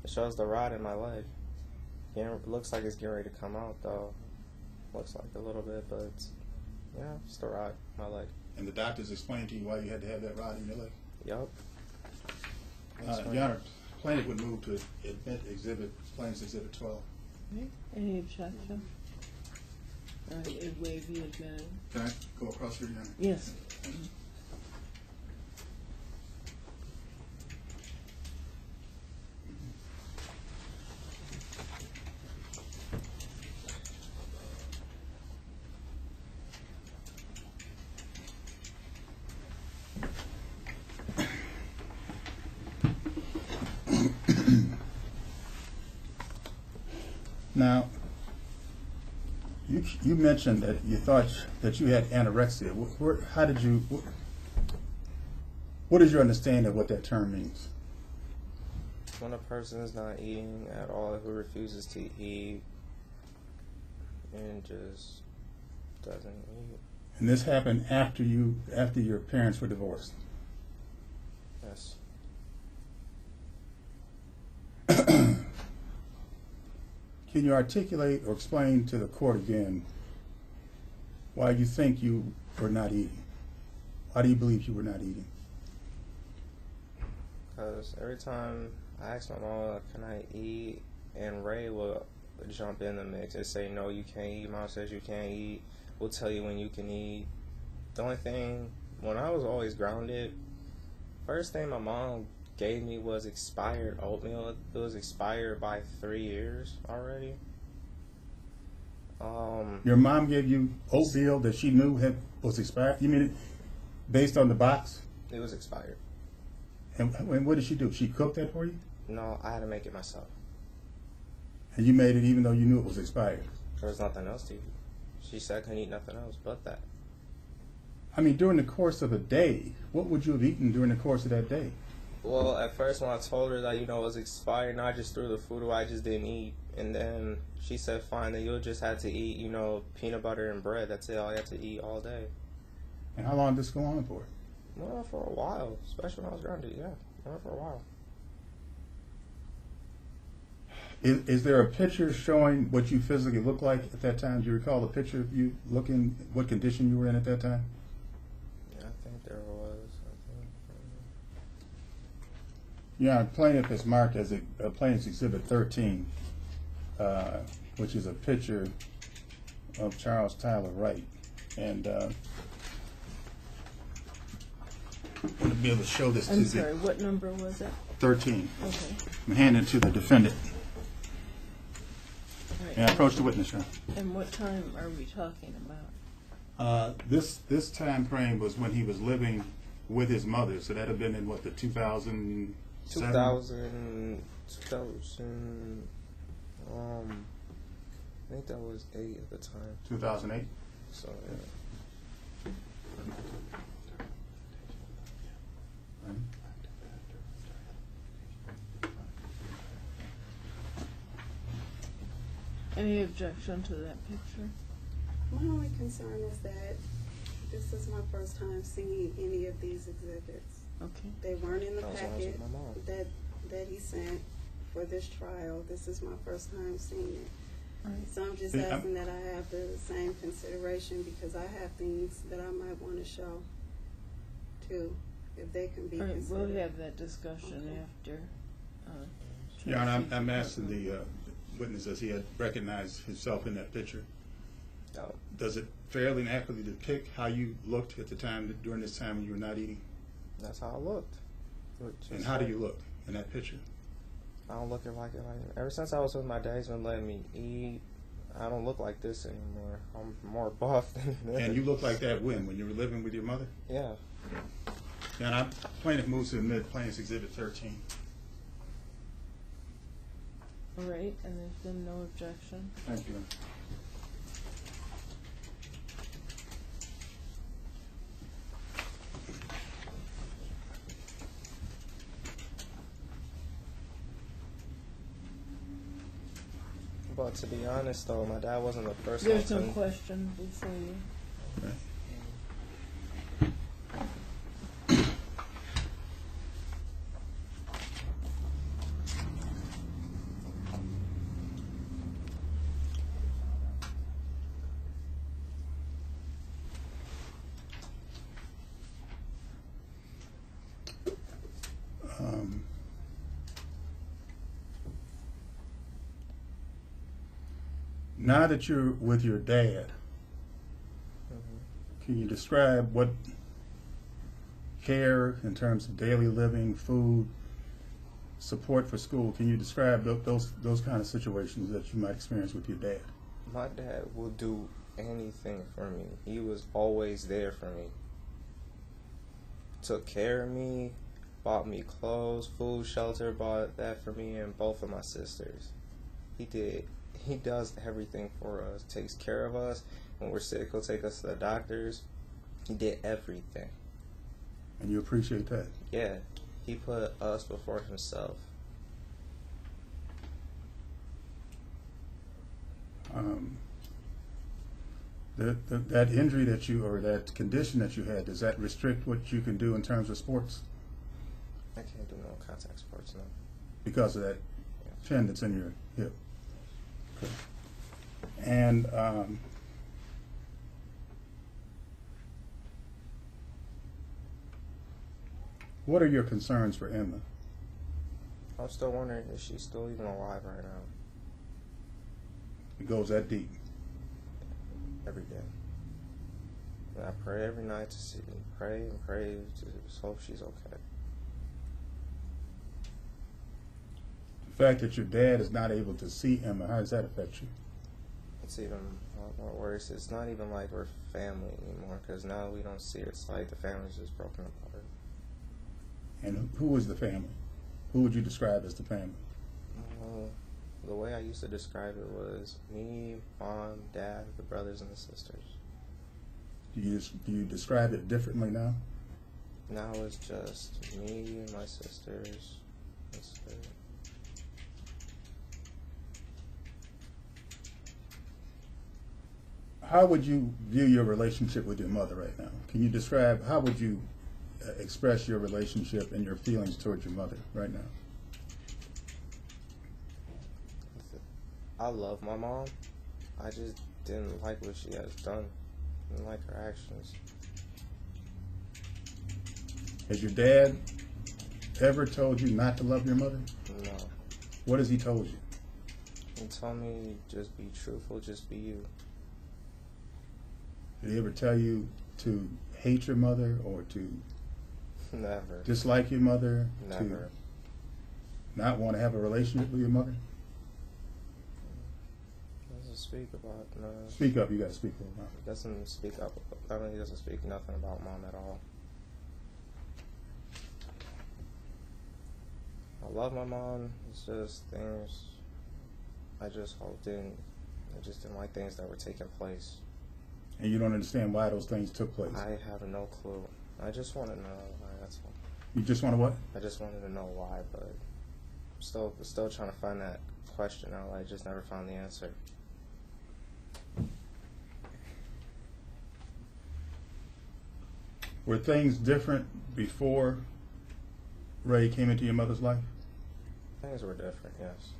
It shows the rod in my leg. It looks like it's getting ready to come out, though. Looks like a little bit, but yeah, it's the rod in my leg. And the doctors explained to you why you had to have that rod in your leg? Yup. Your Honor, plaintiff would move to admit Plaintiff's Exhibit 12. Any objection? All right, it waive you admitted. Can I go across here, Your Honor? Yes. Now, you mentioned that you thought that you had anorexia. What is your understanding of what that term means? When a person is not eating at all, who refuses to eat and just doesn't eat. And this happened after your parents were divorced. Yes. Can you articulate or explain to the court again why you think you were not eating? Why do you believe you were not eating? Because every time I ask my mom, can I eat? And Ray will jump in the mix and say, no, you can't eat. Mom says you can't eat. We'll tell you when you can eat. The only thing, when I was always grounded, first thing my mom gave me was expired oatmeal. It was expired by 3 years already. Your mom gave you oatmeal that she knew was expired? You mean it based on the box? It was expired. And what did she do? She cooked that for you? No, I had to make it myself. And you made it even though you knew it was expired? There was nothing else to eat. She said I couldn't eat nothing else but that. I mean, during the course of a day, what would you have eaten during the course of that day? Well, at first when I told her that, it was expired, and I just threw the food away, I just didn't eat. And then she said, fine, then you'll just have to eat, peanut butter and bread. That's it, all you have to eat all day. And how long did this go on for? Well, for a while, especially when I was grounded, yeah. Went for a while. Is there a picture showing what you physically look like at that time? Do you recall a picture of you looking, what condition you were in at that time? Yeah, I think there was. Yeah, plaintiff is marked as a plaintiff's exhibit 13, which is a picture of Charles Tyler Wright. And I want to be able to show this to I'm you. sorry, what number was it? 13. Okay. I'm handing it to the defendant. All right. And I approach the witness, Your Honor. And what time are we talking about? This time frame was when he was living with his mother, so that had been in what, the 2007? 2000, I think that was 8 at the time. 2008. So, yeah. Any objection to that picture? My only concern is that this is my first time seeing any of these exhibits. Okay. They weren't in the That was when I was packet with my mom. that he sent for this trial. This is my first time seeing it. All right. So I'm just Yeah, asking that I have the same consideration because I have things that I might want to show too, if they can be All right, considered. we'll have that discussion Okay. after. Your Honor, I'm asking the witness, as he had recognized himself in that picture, Oh, does it fairly and accurately depict how you looked at the time, during this time when you were not eating? that's how I looked. And how do you look in that picture? I don't look like it. Ever since I was with my dad, he's been letting me eat. I don't look like this anymore. I'm more buff than this. And you look like that when you were living with your mother? Yeah. And plaintiff moves to admit plaintiff's exhibit 13. All right, and there's been no objection. Thank you. But to be honest, though, my dad wasn't the first There's one no to... question before you. Okay. Now that you're with your dad, can you describe what care in terms of daily living, food, support for school, can you describe those kind of situations that you might experience with your dad? My dad will do anything for me. He was always there for me. Took care of me, bought me clothes, food, shelter, bought that for me and both of my sisters. He does everything for us, takes care of us. When we're sick, he'll take us to the doctors. He did everything. And you appreciate that? Yeah, he put us before himself. That injury that you, or that condition that you had, does that restrict what you can do in terms of sports? I can't do no contact sports, no. Because of that pin that's in your hip. Okay. And what are your concerns for Emma? I'm still wondering if she's still even alive right now. It goes that deep. Every day. And I pray every night to see, pray and pray to hope she's okay. The fact that your dad is not able to see Emma, how does that affect you? It's even a lot more worse. It's not even like we're family anymore, because now we don't see her. It's like the family's just broken apart. And who is the family? Who would you describe as the family? The way I used to describe it was me, mom, dad, the brothers and the sisters. Do you describe it differently now? Now it's just me and my sisters. That's it. How would you view your relationship with your mother right now? Can you describe, how would you express your relationship and your feelings towards your mother right now? I love my mom. I just didn't like what she has done. Didn't like her actions. Has your dad ever told you not to love your mother? No. What has he told you? He told me just be truthful, just be you. Did he ever tell you to hate your mother or to Never. dislike your mother? Never. To not want to have a relationship with your mother? Doesn't speak about no. Speak up, you got to speak up now. Doesn't speak up. I mean, he doesn't speak nothing about mom at all. I love my mom. It's just things I just didn't like things that were taking place. And you don't understand why those things took place? I have no clue. I just want to know why. That's all. You just want to what? I just wanted to know why, but I'm still trying to find that question out. I just never found the answer. Were things different before Ray came into your mother's life? Things were different, yes.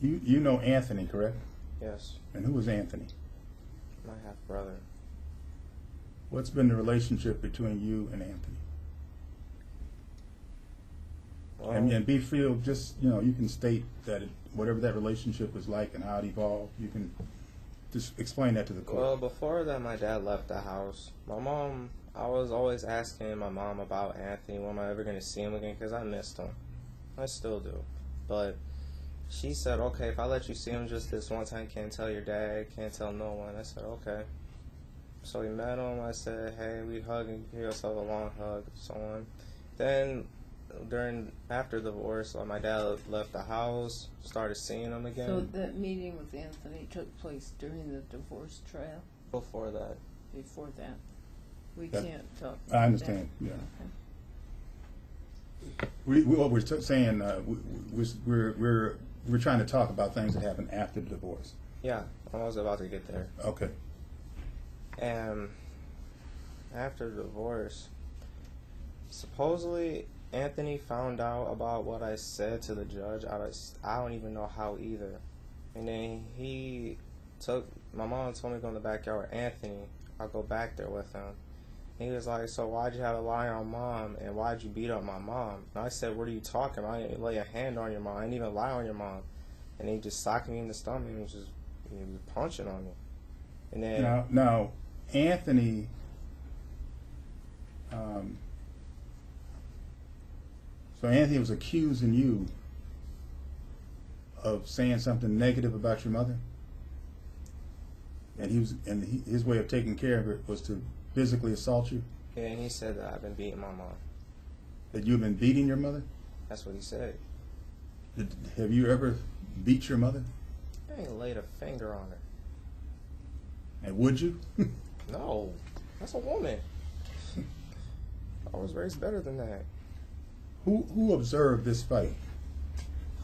You know Anthony, correct? Yes. And who is Anthony? My half brother. What's been the relationship between you and Anthony? Well, And be feel just, you can state that whatever that relationship was like and how it evolved. You can just explain that to the court. well, before that, my dad left the house. My mom, I was always asking my mom about Anthony. When am I ever going to see him again? Because I missed him. I still do. But she said, okay, if I let you see him just this one time, can't tell your dad, can't tell no one. I said, okay. So we met him. I said, hey, we hugged and gave ourselves a long hug, so on. Then after the divorce, my dad left the house, started seeing him again. So that meeting with Anthony took place during the divorce trial? Before that. Before that? We That- can't talk I about understand, that. yeah. Okay. What we're saying, we're trying to talk about things that happened after the divorce. Yeah, I was about to get there. Okay. And after the divorce, supposedly Anthony found out about what I said to the judge. I don't even know how either. And then my mom told me to go in the backyard with Anthony. I'll go back there with him. He was like, so why'd you have to lie on mom, and why'd you beat up my mom? And I said, what are you talking about? I didn't lay a hand on your mom. I didn't even lie on your mom. And he just socked me in the stomach and he was punching on me. And then Now Anthony, so Anthony was accusing you of saying something negative about your mother, and his way of taking care of it was to physically assault you. yeah, and he said that I've been beating my mom. That you've been beating your mother. That's what he said. Have you ever beat your mother? I ain't laid a finger on her. And would you? No, that's a woman. I was raised better than that. Who observed this fight?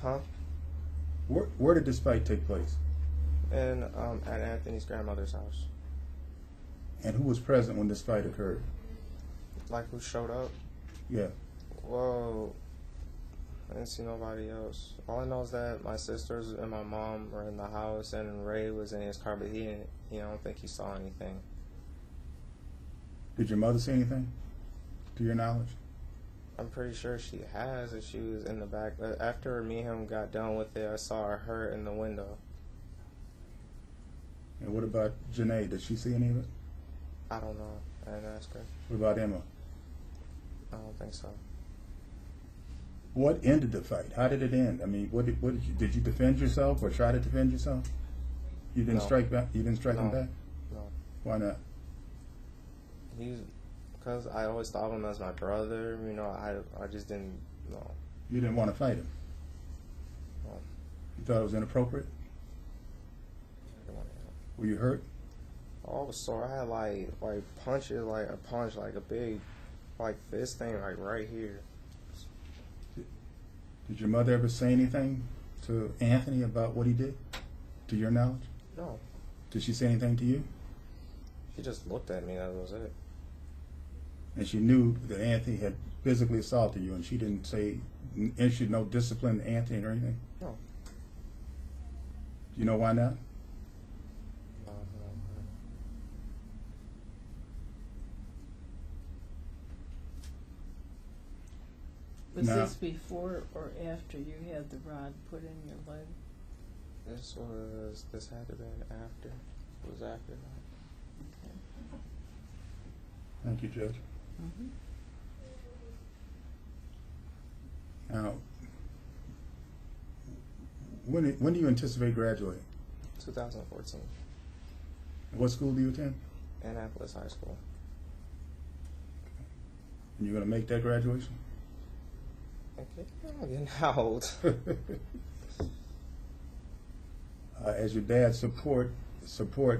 Huh? Where did this fight take place? And at Anthony's grandmother's house. And who was present when this fight occurred? Like who showed up? Yeah. Well, I didn't see nobody else. All I know is that my sisters and my mom were in the house, and Ray was in his car, but I don't think he saw anything. Did your mother see anything, to your knowledge? I'm pretty sure she has, and she was in the back. After me and him got done with it, I saw her in the window. And what about Janae? Did she see any of it? I don't know. I didn't ask her. What about Emma? I don't think so. What ended the fight? How did it end? I mean, did you defend yourself or try to defend yourself? You didn't No. strike back? You didn't strike him No. back? No. Why not? Because I always thought of him as my brother. You know, I just didn't know. You didn't want to fight him? No. You thought it was inappropriate? I didn't want to. Were you hurt? I was sore. I had like punches, like a punch, like a big, like fist thing, like right here. Did your mother ever say anything to Anthony about what he did, to your knowledge? No. Did she say anything to you? She just looked at me. That was it. And she knew that Anthony had physically assaulted you, and she didn't say, issued no discipline to Anthony or anything? No. Do you know why not? Was No. this before or after you had the rod put in your leg? This had to have been after. It was after that. Okay. Thank you, Judge. Mm-hmm. Now, when do you anticipate graduating? 2014. What school do you attend? Annapolis High School. And you're going to make that graduation? Okay. I'm getting out. As your dad's support,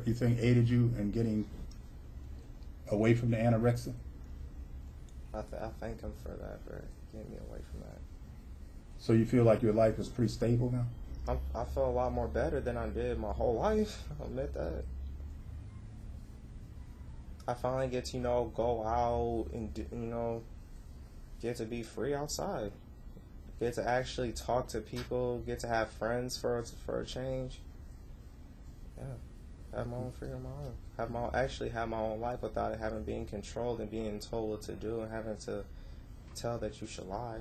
you think aided you in getting away from the anorexia? I thank him for that, for getting me away from that. So you feel like your life is pretty stable now? I feel a lot more better than I did my whole life. I'll admit that. I finally get to, go out and, get to be free outside. Get to actually talk to people. Get to have friends for a change. Yeah. Have my own freedom, have my own life without it having being controlled and being told what to do and having to tell that you should lie.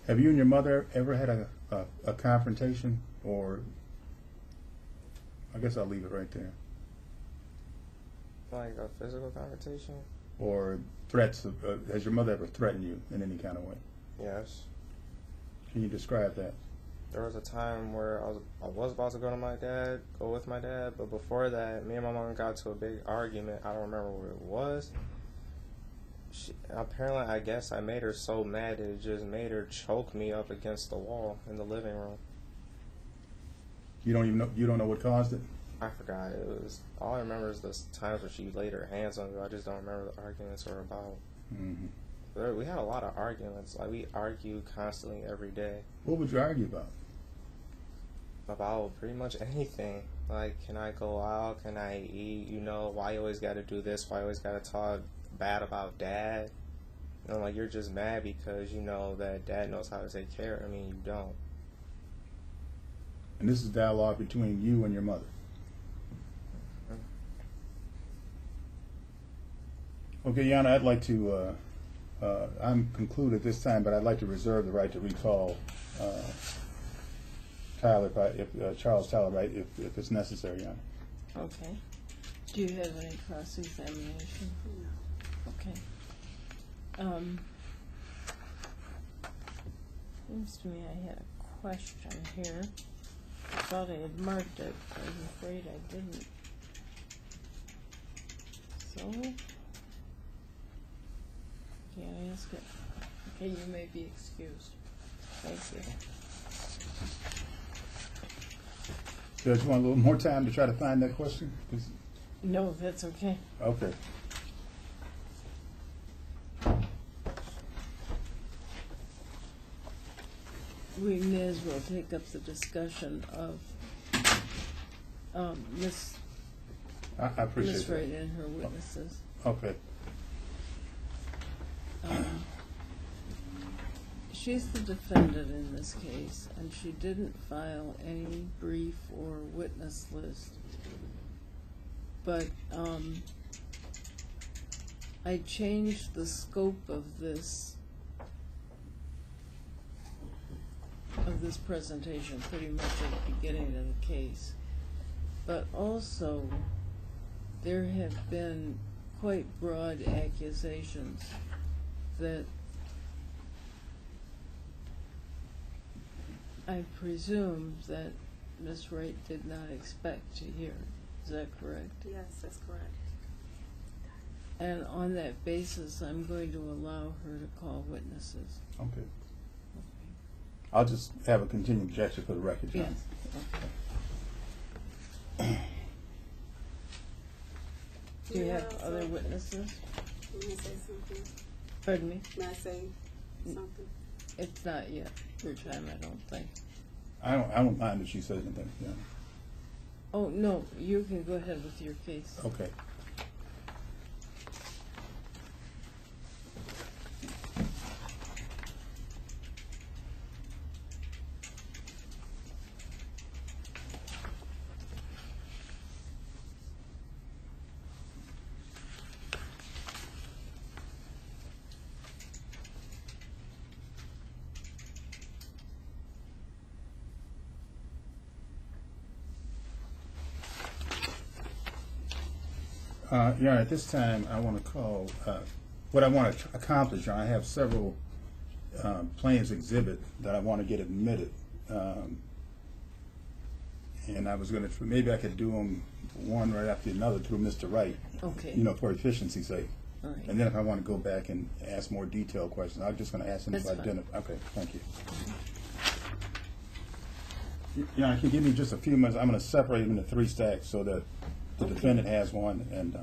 Have you and your mother ever had a confrontation, or I guess I'll leave it right there, Like a physical confrontation? or threats? Has your mother ever threatened you in any kind of way? Yes. Can you describe that? There was a time where I was about to go with my dad, but before that, me and my mom got to a big argument. I don't remember what it was. Apparently, I guess I made her so mad that it just made her choke me up against the wall in the living room. You don't know what caused it? I forgot. All I remember is the times where she laid her hands on me. I just don't remember the arguments were about. Mm-hmm. We had a lot of arguments. Like, we argue constantly every day. What would you argue about? About pretty much anything. Like, can I go out? Can I eat? Why you always got to do this? Why you always got to talk bad about dad? Like, you're just mad because you know that dad knows how to take care of me and you don't. And this is dialogue between you and your mother. Okay, Yana, I'd like to, I'm concluded at this time, but I'd like to reserve the right to recall Charles Tyler Wright, if it's necessary, Yana. Okay. Do you have any cross-examination? No. Okay. Seems to me I had a question here. I thought I had marked it, but I'm afraid I didn't. So, can't ask it. Okay, you may be excused. Thank you. Judge, you want a little more time to try to find that question? No, that's okay. Okay. We may as well take up the discussion of Miss I appreciate Miss that. Wright and her witnesses. Okay. She's the defendant in this case, and she didn't file any brief or witness list. But I changed the scope of this presentation pretty much at the beginning of the case. But also, there have been quite broad accusations that I presume that Ms. Wright did not expect to hear. Is that correct? Yes, that's correct. And on that basis, I'm going to allow her to call witnesses. Okay. I'll just have a continued objection for the record, John. Yes. Okay. Do you have Yeah, other so- witnesses? Let me say something. Pardon me? May I say something? It's not yet your time, I don't think. I don't mind if she says anything, yeah. Oh, no, you can go ahead with your case. Okay. Yeah, at this time, I want to call, what I want to accomplish, I have several plaintiff's exhibit that I want to get admitted. And I was going to, maybe I could do them one right after another through Mr. Wright. Okay. You know, for efficiency's sake. All right. And then if I want to go back and ask more detailed questions, I'm just going to ask him That's if I fine. didn't. Okay, thank you. Yeah, if you give me just a few minutes, I'm going to separate them into 3 stacks so that the defendant has one, and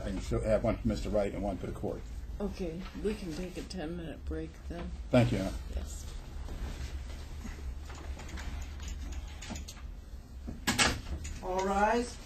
I can have one for Mr. Wright and one for the court. Okay, we can take a 10-minute break then. Thank you, Anna. Yes. All rise.